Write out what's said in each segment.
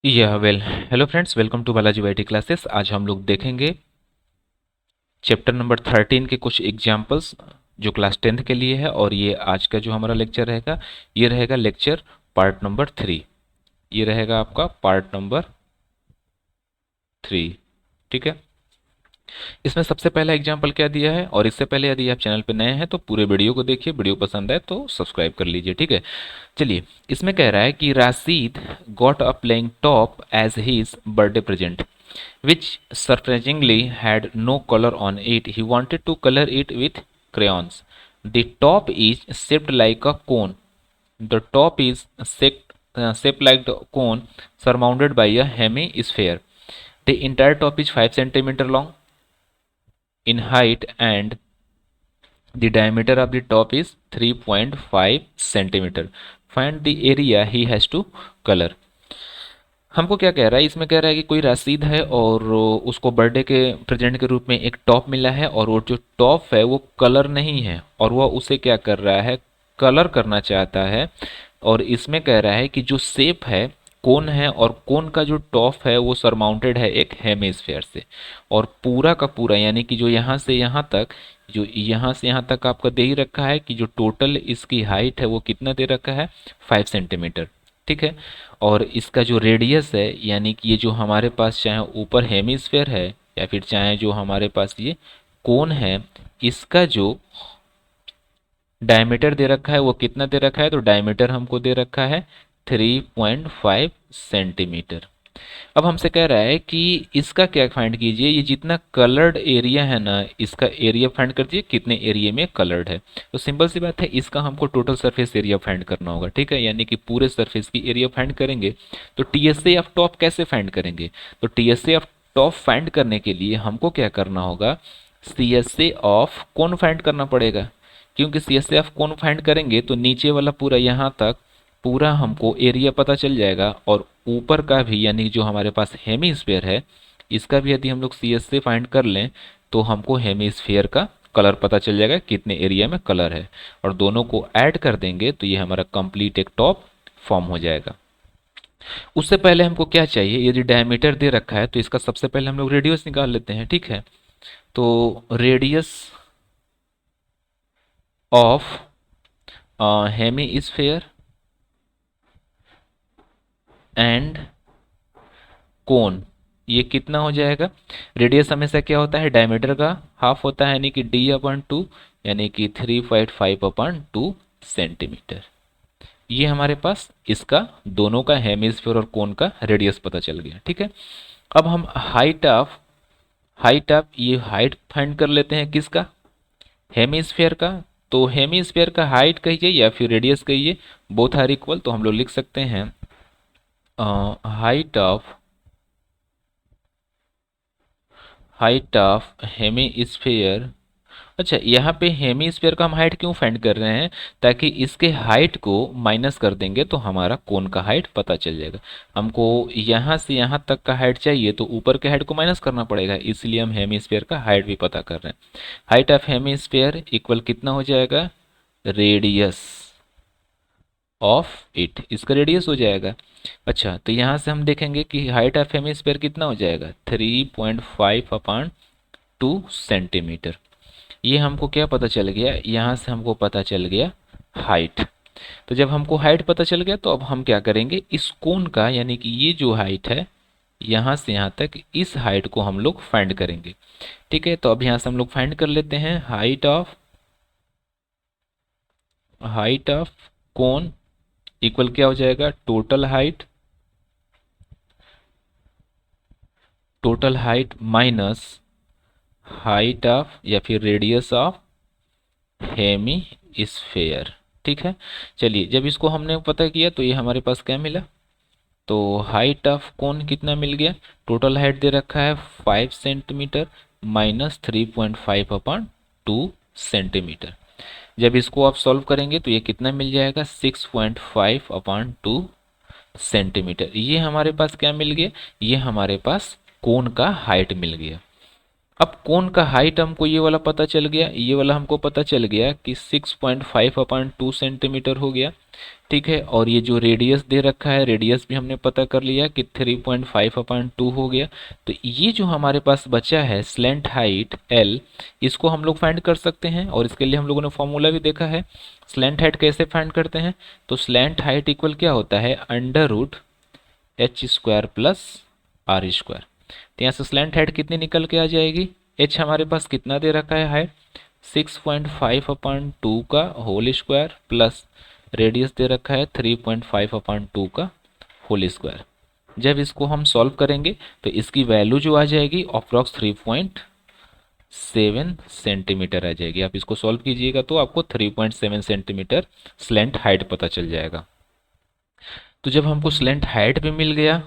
Hello friends, welcome to Balaji YT classes. आज हम लोग देखेंगे चैप्टर नंबर 13 के कुछ एग्जाम्पल्स जो क्लास 10th के लिए है। और ये आज का जो हमारा लेक्चर रहेगा, ये रहेगा लेक्चर पार्ट नंबर 3। ये रहेगा आपका पार्ट नंबर 3। ठीक है। इसमें सबसे पहला एग्जाम्पल क्या दिया है, और इससे पहले यदि आप चैनल पर नए हैं तो पूरे वीडियो को देखिए, वीडियो पसंद आए तो सब्सक्राइब कर लीजिए। ठीक है। चलिए, इसमें कह रहा है कि Rashid got a playing top as his birthday present which surprisingly had no color on it. He wanted to color it with crayons. The top is shaped like a cone. The top is shaped like a cone surmounted by a hemisphere. The entire top is 5 centimeter long in height and the diameter of the top is 3.5 centimeter. Find the area he has to color. हमको क्या कह रहा है, इसमें कह रहा है कि कोई रसीद है और उसको बर्थडे के प्रेजेंट के रूप में एक टॉप मिला है, और वो जो टॉप है वो कलर नहीं है, और वह उसे क्या कर रहा है, कलर करना चाहता है। और इसमें कह रहा है कि जो शेप है कोन है, और कोन का जो टॉप है वो सरमाउंटेड है एक हेमिस्फेयर से। और पूरा का पूरा यानी कि जो यहाँ से यहाँ तक, जो यहाँ से यहाँ तक आपका दे ही रखा है कि जो टोटल इसकी हाइट है वो कितना दे रखा है, 5 सेंटीमीटर। ठीक है। और इसका जो रेडियस है, यानी कि ये जो हमारे पास चाहे ऊपर हेमिस्फेयर है या फिर चाहे जो हमारे पास ये कोन है, इसका जो डायमीटर दे रखा है वो कितना दे रखा है, तो डायमीटर हमको दे रखा है 3.5 सेंटीमीटर। अब हमसे कह रहा है कि इसका क्या फाइंड कीजिए, ये जितना कलर्ड एरिया है ना, इसका एरिया फाइंड कर दीजिए कितने एरिया में कलर्ड है। तो सिंपल सी बात है, इसका हमको टोटल सरफेस एरिया फाइंड करना होगा। ठीक है, यानी कि पूरे सरफेस की एरिया फाइंड करेंगे। तो टीएसए ऑफ टॉप कैसे फाइंड करेंगे, तो टीएसए ऑफ टॉप फाइंड करने के लिए हमको क्या करना होगा, सीएसए ऑफ कोन फाइंड करना पड़ेगा। क्योंकि सीएसए ऑफ कोन फाइंड करेंगे तो नीचे वाला पूरा यहाँ तक पूरा हमको एरिया पता चल जाएगा, और ऊपर का भी यानी जो हमारे पास हेमिस्फेयर है, इसका भी यदि हम लोग सी एस से फाइंड कर लें तो हमको हेमिस्फेयर का कलर पता चल जाएगा कितने एरिया में कलर है, और दोनों को ऐड कर देंगे तो ये हमारा कंप्लीट एक टॉप फॉर्म हो जाएगा। उससे पहले हमको क्या चाहिए, यदि डायमीटर दे रखा है तो इसका सबसे पहले हम लोग रेडियस निकाल लेते हैं। ठीक है। तो रेडियस ऑफ हेमिस्फेयर एंड कोन, ये कितना हो जाएगा, रेडियस हमेशा क्या होता है, डायमीटर का हाफ होता है, यानी कि d/2, यानी कि 3.5/2 सेंटीमीटर। ये हमारे पास इसका दोनों का हेमिस्फीयर और कोन का रेडियस पता चल गया। ठीक है। अब हम हाइट ऑफ ये हाइट फाइंड कर लेते हैं किसका, हेमिस्फीयर का। तो हेमिस्फीयर का हाइट कहिए या फिर रेडियस कहिए, बोथ आर इक्वल, तो हम लोग लिख सकते हैं हाइट ऑफ हेमिस्फीयर। अच्छा, यहाँ पे हेमिस्फीयर का हम हाइट क्यों फाइंड कर रहे हैं, ताकि इसके हाइट को माइनस कर देंगे तो हमारा कोन का हाइट पता चल जाएगा। हमको यहाँ से यहाँ तक का हाइट चाहिए तो ऊपर के हाइट को माइनस करना पड़ेगा, इसलिए हम हेमिस्फीयर का हाइट भी पता कर रहे हैं। हाइट ऑफ हेमिस्फीयर इक्वल कितना हो जाएगा, रेडियस ऑफ इट, इसका रेडियस हो जाएगा। अच्छा, तो यहाँ से हम देखेंगे कि हाइट ऑफ हेमिस्फीयर कितना हो जाएगा, 3.5/2 सेंटीमीटर। ये हमको क्या पता चल गया, यहाँ से हमको पता चल गया हाइट। तो जब हमको हाइट पता चल गया तो अब हम क्या करेंगे, इस कोन का यानी कि ये जो हाइट है यहाँ से यहाँ तक, इस हाइट को हम लोग फाइंड करेंगे। ठीक है। तो अब यहाँ से हम लोग फाइंड कर लेते हैं हाइट ऑफ कोन इक्वल क्या हो जाएगा, total height minus height of या फिर रेडियस ऑफ हेमिस्फेयर। ठीक है। चलिए, जब इसको हमने पता किया तो ये हमारे पास क्या मिला, तो हाइट ऑफ कोन कितना मिल गया, टोटल हाइट दे रखा है 5 सेंटीमीटर माइनस 3.5/2 सेंटीमीटर। जब इसको आप सॉल्व करेंगे तो ये कितना मिल जाएगा, 6.5/2 सेंटीमीटर। ये हमारे पास क्या मिल गया, ये हमारे पास कोन का हाइट मिल गया। अब कोन का हाइट हमको ये वाला पता चल गया, ये वाला हमको पता चल गया कि 6.5/2 सेंटीमीटर हो गया। ठीक है, और ये जो रेडियस दे रखा है, रेडियस भी हमने पता कर लिया कि 3.5/2 हो गया। तो ये जो हमारे पास बचा है स्लैंट हाइट L, इसको हम लोग फाइंड कर सकते हैं, और इसके लिए हम लोगों ने फॉर्मूला भी देखा है। स्लैंट हाइट कैसे फाइंड करते हैं? तो स्लैंट हाइट इक्वल क्या होता है? √h² plus r²। तो यहाँ से स्लैंट हाइट कितनी निकल के आ जाएगी? h हमारे पास कितना दे रखा है हाइट? 6.5/2 का होल स्क्वायर प्लस रेडियस दे रखा है 3.5/2 का होल स्क्वायर। जब इसको हम सॉल्व करेंगे तो इसकी वैल्यू जो आ जाएगी अप्रॉक्स 3.7 सेंटीमीटर आ जाएगी। आप इसको सॉल्व कीजिएगा तो आपको 3.7 सेंटीमीटर स्लैंट हाइट पता चल जाएगा। तो जब हमको स्लैंट हाइट भी मिल गया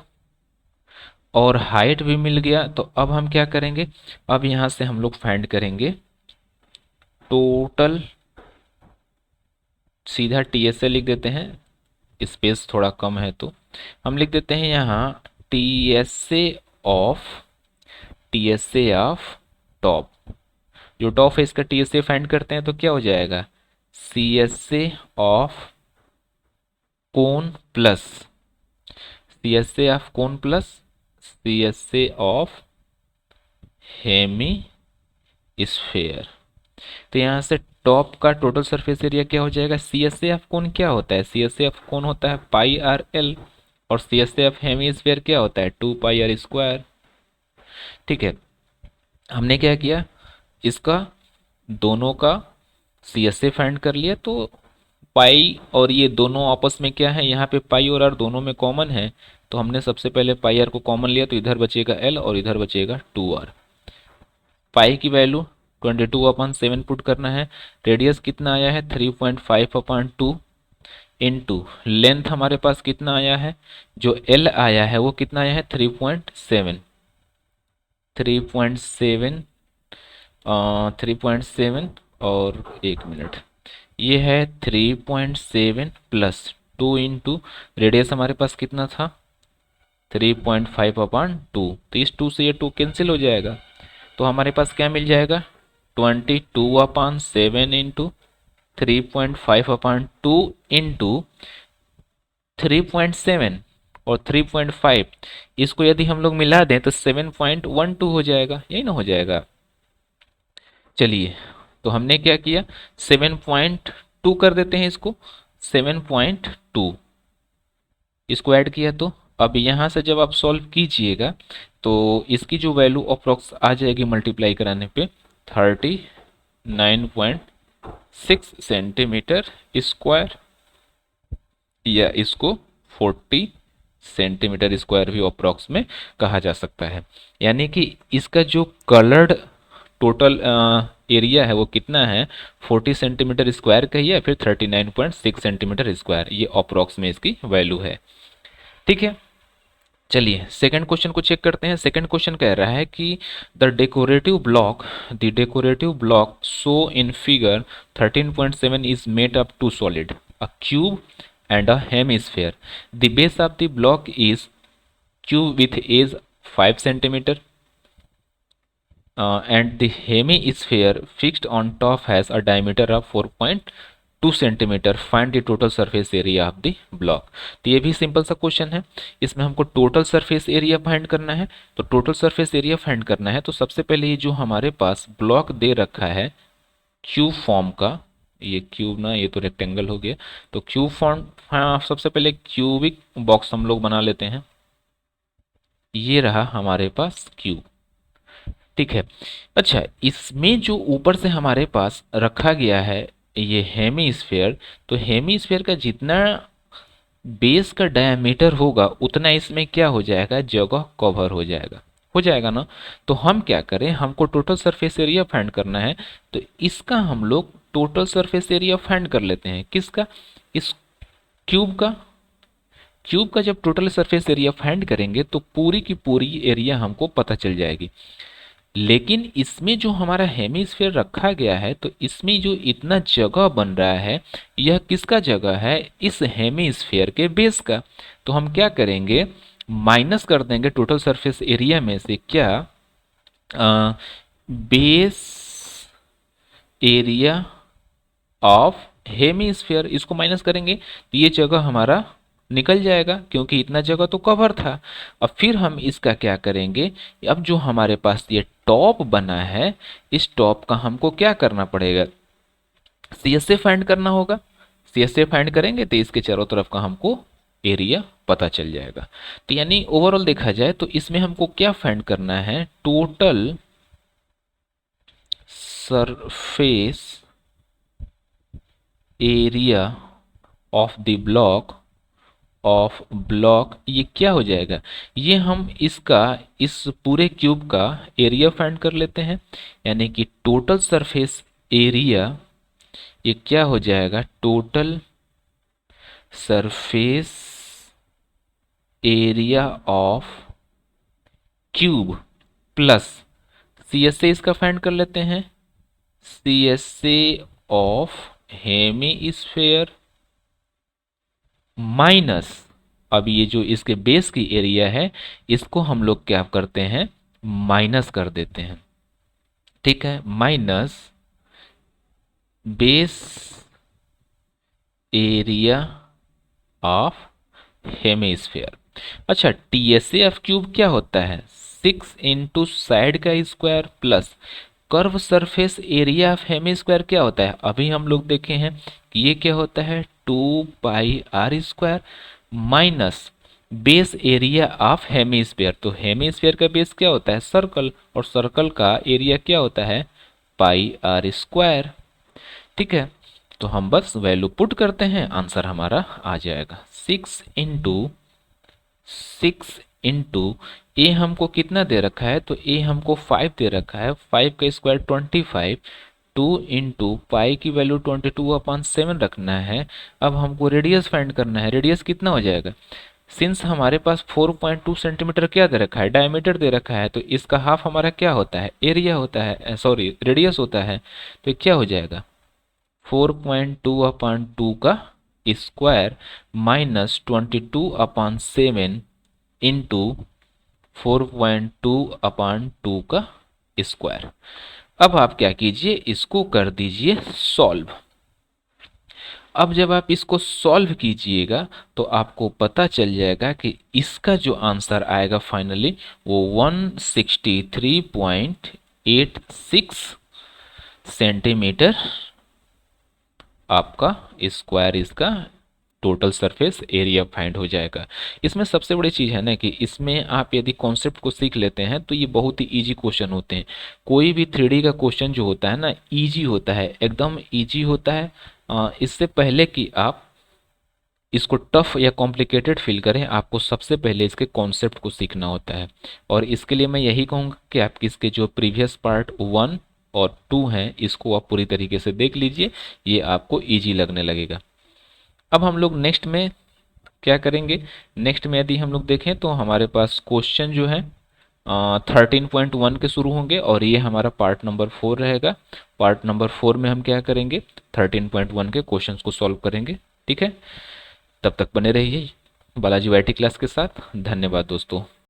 और हाइट भी मिल गया, तो अब हम क्या करेंगे? अब यहां से हम लोग फाइंड करेंगे टोटल। सीधा TSA लिख देते हैं, स्पेस थोड़ा कम है तो हम लिख देते हैं यहाँ TSA ऑफ टॉप। जो टॉप है इसका TSA फाइंड करते हैं तो क्या हो जाएगा? CSA of cone plus CSA of cone plus CSA of hemisphere. तो यहाँ से टॉप का टोटल सरफेस एरिया क्या हो जाएगा? CSA ऑफ कोन क्या होता है? CSA ऑफ कोन होता है πRL, और CSA ऑफ हेमीस्फीयर क्या होता है? 2πr²। ठीक है, हमने क्या किया, इसका दोनों का CSA फाइंड कर लिया। तो पाई और ये दोनों आपस में क्या है, यहाँ पे पाई और आर दोनों में कॉमन है, तो हमने सबसे पहले पाई आर को कॉमन लिया, तो इधर बचेगा L और इधर बचेगा 2r। पाई की वैल्यू 22/7 पुट करना है। रेडियस कितना आया है? 3.5/2 इंटू लेंथ हमारे पास कितना आया है? जो L आया है वो कितना आया है? 3.7। 3.7 और 1 मिनट, ये है 3.7 प्लस 2 इंटू रेडियस हमारे पास कितना था? 3.5/2। तो इस 2 से ये 2 कैंसिल हो जाएगा, तो हमारे पास क्या मिल जाएगा? 22/7 इंटू 3.5/2 इंटू 3.7 और 3.5, इसको यदि हम लोग मिला दें तो 7.12 हो जाएगा, यही ना हो जाएगा। चलिए, तो हमने क्या किया, 7.2 कर देते हैं इसको, 7.2 इसको ऐड किया। तो अब यहाँ से जब आप सॉल्व कीजिएगा तो इसकी जो वैल्यू अप्रोक्स आ जाएगी मल्टीप्लाई कराने पे 39.6 सेंटीमीटर स्क्वायर, या इसको 40 सेंटीमीटर स्क्वायर भी अप्रोक्स में कहा जा सकता है। यानी कि इसका जो कलर्ड टोटल एरिया है वो कितना है? 40 सेंटीमीटर स्क्वायर का ही है, फिर 39.6 सेंटीमीटर स्क्वायर, ये अप्रोक्स में इसकी वैल्यू है। ठीक है, चलिए सेकंड क्वेश्चन को चेक करते हैं। सेकंड क्वेश्चन कह रहा है कि the decorative block show in figure 13.7 is made up to solid, a cube and a hemisphere. The base of the block is cube with edge 5 centimeter, and the hemisphere fixed on top has a diameter of 4.2 centimetre. Find the total surface area of the block. तो ये भी simple सा question है, इसमें हमको total surface area find करना है। तो टोटल सरफेस एरिया फाइंड करना है तो सबसे पहले ये जो हमारे पास ब्लॉक दे रखा है क्यूब फॉर्म का, ये क्यूब ना, ये तो रेक्टेंगल हो गया, तो क्यूब फॉर्म, हाँ सबसे पहले क्यूबिक बॉक्स हम लोग बना लेते हैं। ये रहा हमारे पास क्यूब, ठीक है। अच्छा, इसमें जो ऊपर से हमारे पास रखा गया है ये हेमीस्फेयर, तो हेमीस्फेयर का जितना बेस का डायमीटर होगा उतना इसमें क्या हो जाएगा? जगह कवर हो जाएगा ना। तो हम क्या करें, हमको टोटल सरफेस एरिया फाइंड करना है, तो इसका हम लोग टोटल सरफेस एरिया फाइंड कर लेते हैं। किसका? इस क्यूब का। क्यूब का जब टोटल सरफेस एरिया फाइंड करेंगे तो पूरी की पूरी एरिया हमको पता चल जाएगी। लेकिन इसमें जो हमारा हेमीस्फेयर रखा गया है, तो इसमें जो इतना जगह बन रहा है यह किसका जगह है? इस हेमीस्फेयर के बेस का। तो हम क्या करेंगे, माइनस कर देंगे टोटल सरफेस एरिया में से क्या, बेस एरिया ऑफ हेमीस्फीयर, इसको माइनस करेंगे तो ये जगह हमारा निकल जाएगा क्योंकि इतना जगह तो कवर था। अब फिर हम इसका क्या करेंगे, अब जो हमारे पास ये टॉप बना है, इस टॉप का हमको क्या करना पड़ेगा, सी एस ए फाइंड करना होगा। सी एस ए फाइंड करेंगे तो इसके चारों तरफ का हमको एरिया पता चल जाएगा। तो यानी ओवरऑल देखा जाए तो इसमें हमको क्या फाइंड करना है, total surface area of the block ये क्या हो जाएगा, ये हम इसका इस पूरे क्यूब का एरिया फाइंड कर लेते हैं। यानी कि टोटल सरफेस एरिया ये क्या हो जाएगा, total surface area of cube plus C S A इसका फाइंड कर लेते हैं, C S A of hemisphere minus, अब ये जो इसके बेस की एरिया है इसको हम लोग क्या करते हैं, माइनस कर देते हैं। ठीक है, minus base area of hemisphere. अच्छा, टी एस एफ क्यूब क्या होता है, 6 इंटू साइड का square plus curve surface area of hemisphere क्या होता है, अभी हम लोग देखे हैं कि ये क्या होता है 2 pi R square minus base area of hemisphere. तो हेमीस्फेयर का बेस क्या होता है, सर्कल, और सर्कल का एरिया क्या होता है, पाई आर स्क्वायर। ठीक है, तो हम बस वैल्यू पुट करते हैं, आंसर हमारा आ जाएगा 6 इंटू ए हमको कितना दे रखा है, तो ए हमको 5 दे रखा है, 5 का स्क्वायर 25, 2 इंटू पाई की वैल्यू 22/7 रखना है। अब हमको रेडियस फाइंड करना है, रेडियस कितना हो जाएगा, सिंस हमारे पास 4.2 सेंटीमीटर क्या दे रखा है, डायमीटर दे रखा है, तो इसका हाफ हमारा क्या होता है, एरिया होता है, सॉरी रेडियस होता है। तो क्या हो जाएगा 4.2/2 का स्क्वायर माइनस 22/7 इंटू 4.2/2 का स्क्वायर। अब आप क्या कीजिए, इसको कर दीजिए सॉल्व। अब जब आप इसको सॉल्व कीजिएगा तो आपको पता चल जाएगा कि इसका जो आंसर आएगा फाइनली वो 163.86 सेंटीमीटर आपका स्क्वायर इसका टोटल सरफेस एरिया फाइंड हो जाएगा। इसमें सबसे बड़ी चीज़ है ना कि इसमें आप यदि कॉन्सेप्ट को सीख लेते हैं तो ये बहुत ही इजी क्वेश्चन होते हैं। कोई भी 3D का क्वेश्चन जो होता है ना इजी होता है, एकदम इजी होता है। इससे पहले कि आप इसको टफ या कॉम्प्लिकेटेड फील करें, आपको सबसे पहले इसके कॉन्सेप्ट को सीखना होता है। और इसके लिए मैं यही कहूँगा कि आप इसके जो प्रीवियस पार्ट 1 और 2 हैं इसको आप पूरी तरीके से देख लीजिए, ये आपको ईजी लगने लगेगा। अब हम लोग नेक्स्ट में क्या करेंगे, नेक्स्ट में यदि हम लोग देखें तो हमारे पास क्वेश्चन जो है 13.1 के शुरू होंगे और ये हमारा पार्ट नंबर 4 रहेगा। पार्ट नंबर 4 में हम क्या करेंगे, 13.1 के क्वेश्चंस को सॉल्व करेंगे। ठीक है, तब तक बने रहिए बालाजी वाईटी क्लास के साथ। धन्यवाद दोस्तों।